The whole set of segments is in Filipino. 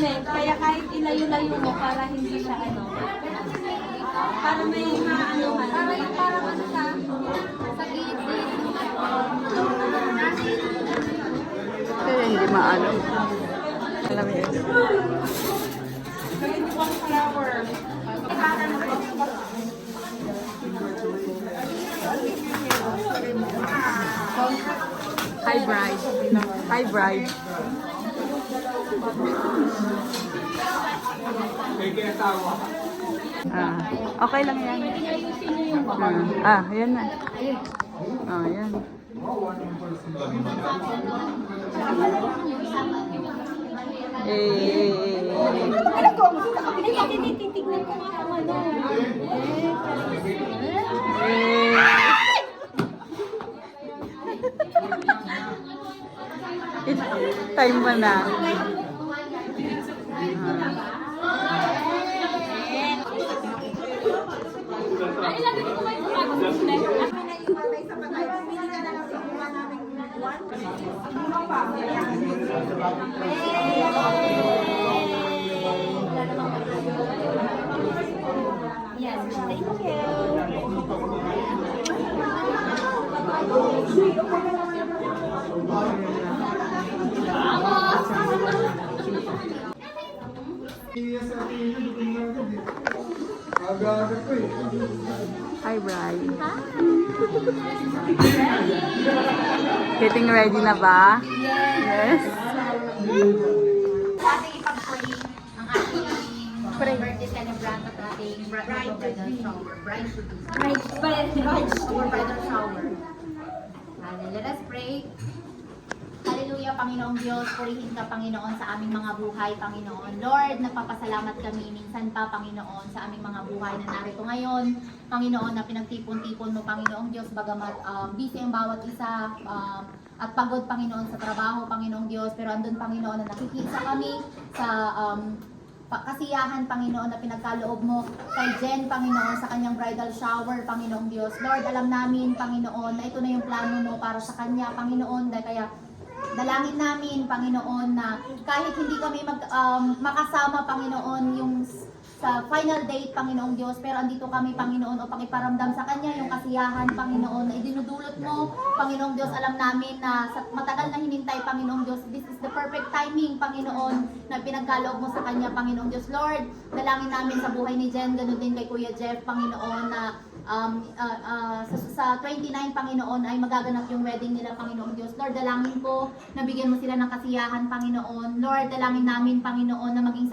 ulit. Kaya kahit ilayo-layo mo para hindi siya ano. Para may maano ka. Parang ano siya. Sa gilid-gilid. Kaya hindi maano. Alam mo yun. Flower. Hi, bride. Hi, bride. Okay lang yan. Yan na. Yan. Ano ko? Tinitignan ko nga kung ano. Time mo na. Yes, thank you. Hi, bride. Getting ready na ba? Yes. Ating ipag-pray ang ating birthday celebrant at ating bridal shower. Bridal shower. Let us pray. Hallelujah, Panginoong Diyos, purihin ka, Panginoon, sa aming mga buhay, Panginoon. Lord, nagpapasalamat kami minsan pa, Panginoon, sa aming mga buhay na narito ngayon. Panginoon, na pinagtipon-tipon mo, Panginoong Diyos, bagamat busy ang bawat isa, at pagod, Panginoon, sa trabaho, Panginoong Diyos, pero andun, Panginoon, na nakikisa kami sa kasiyahan, Panginoon, na pinagkaloob mo kay Jen, Panginoon, sa kanyang bridal shower, Panginoong Diyos. Lord, alam namin, Panginoon, na ito na yung plano mo para sa kanya, Panginoon, dahil kaya dalangin namin, Panginoon, na kahit hindi kami makasama, Panginoon, yung sa final date, Panginoong Diyos, pero andito kami, Panginoon, upang iparamdam sa Kanya yung kasiyahan, Panginoon, na idinudulot mo, Panginoong Diyos. Alam namin na sa matagal na hinintay, Panginoong Diyos, this is the perfect timing, Panginoon, na pinagkaloob mo sa Kanya, Panginoong Diyos. Lord, dalangin namin sa buhay ni Jen, ganun din kay Kuya Jeff, Panginoon, na sa 29, Panginoon, ay magaganap yung wedding nila, Panginoong Diyos. Lord, dalangin ko na bigyan mo sila ng kasiyahan, Panginoon. Lord, dalangin namin, Panginoon, na maging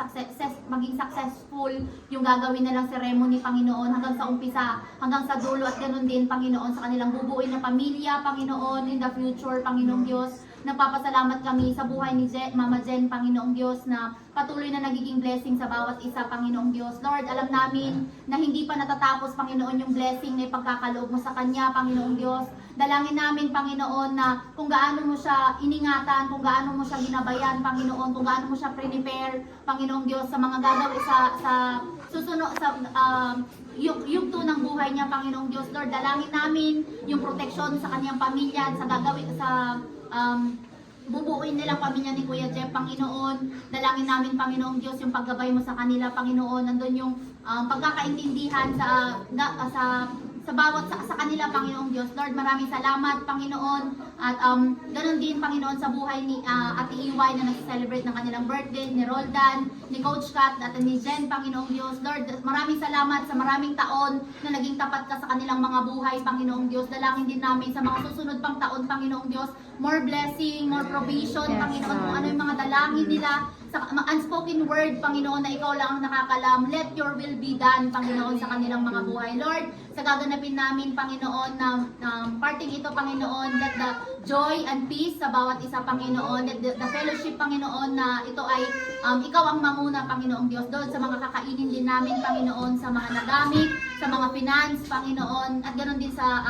successful yung gagawin nilang ceremony, Panginoon, hanggang sa umpisa, hanggang sa dulo, at ganun din, Panginoon, sa kanilang bubuin na pamilya, Panginoon, in the future, Panginoong Diyos. Nagpapasalamat kami sa buhay ni Mama Jen, Panginoong Diyos, na patuloy na nagiging blessing sa bawat isa, Panginoong Diyos. Lord, alam namin na hindi pa natatapos, Panginoon, yung blessing na ipagkakaloob mo sa Kanya, Panginoong Diyos. Dalangin namin, Panginoon, na kung gaano mo siya iningatan, kung gaano mo siya ginabayan, Panginoon, kung gaano mo siya prepare, Panginoong Diyos, sa mga gagawin sa susunod, sa yugto ng buhay niya, Panginoong Diyos. Lord, dalangin namin yung proteksyon sa kanyang pamilya, sa gagawin, sa bubuuin nilang pamilya ni Kuya Jeff, Panginoon. Dalangin namin, Panginoong Diyos, yung paggabay mo sa kanila, Panginoon. Nandun yung pagkakaintindihan sa bawat sa kanila, Panginoong Diyos. Lord, maraming salamat, Panginoon. At ganun din, Panginoon, sa buhay ni Ate Iway na nag-celebrate ng kanilang birthday, ni Roldan, ni Coach Kat, at ni Jen, Panginoong Diyos. Lord, maraming salamat sa maraming taon na naging tapat ka sa kanilang mga buhay, Panginoong Diyos. Dalangin din namin sa mga susunod pang taon, Panginoong Diyos, more blessing, more provision, yes, Panginoon, kung ano yung mga dalangin nila, sa unspoken word, Panginoon, na ikaw lang ang nakakalam. Let your will be done, Panginoon, sa kanilang mga buhay. Lord, sa gaganapin namin, Panginoon, na parting ito, Panginoon, let the joy and peace sa bawat isa, Panginoon, let the fellowship, Panginoon, na ito ay ikaw ang manguna, Panginoong Diyos. Doon sa mga kakainin din namin, Panginoon, sa mga nagamit, sa mga finance, Panginoon, at ganoon din sa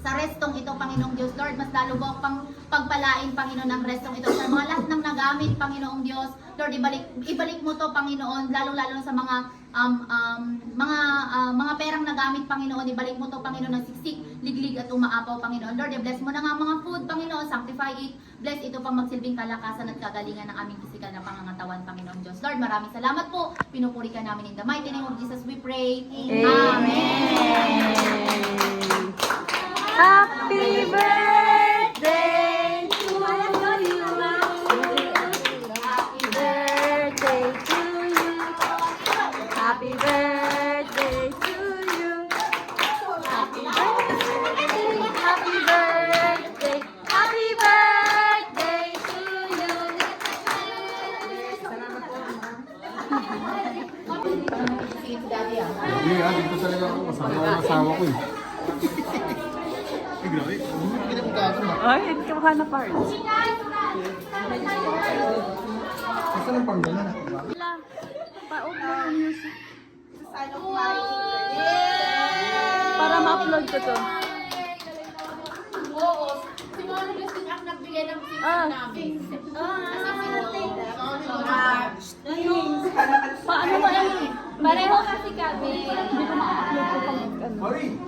restong ito, Panginoong Diyos. Lord, mas lalo ba pang pagpalain, Panginoon, ang restong ito sa mga lahat ng nagamit, Panginoong Diyos. Lord, ibalik mo to, Panginoon, lalo-lalo sa mga mga perang nagamit, Panginoon, ibalik mo to, Panginoon, ng siksik, liglig at umaapaw, Panginoon. Lord, i-bless mo na nga mga food, Panginoon, sanctify it. Bless ito pang magsilbing kalakasan at kagalingan ng aming pisikal na pangangatawan, Panginoon Diyos. Lord, maraming salamat po. Pinupuri ka namin in the mighty name of Jesus we pray. Amen. Happy birthday to you. Happy birthday to you. Happy birthday to you. Happy birthday. Happy birthday. Happy birthday to you. Hindi dito talaga ako kasama ang asawa ko eh. Ay, grabe. Hindi na magkakaroon na. Ay, hindi ka mukha na parts. Kasi lang pang gano'n. Pa-off mo yung music. Para ma-upload ko to. Oo. Si Mona Lucy ang nagbigay ng namin. Paano ba yan? Pareho kasi kami. Mari,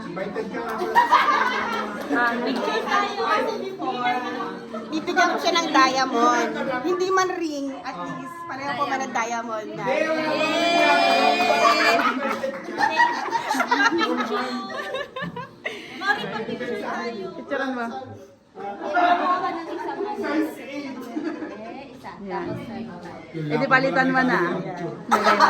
invited ka nga. Picture tayo. Bibigyan ko siya ng diamond. Hindi man ring, at least pareho ko man ng diamond na. Mari, pa-picture tayo. Picturean mo. Kuha ka ng isang isa. Yan. Tapos sa'yo. Eh, di palitan mo na. Lagay mo.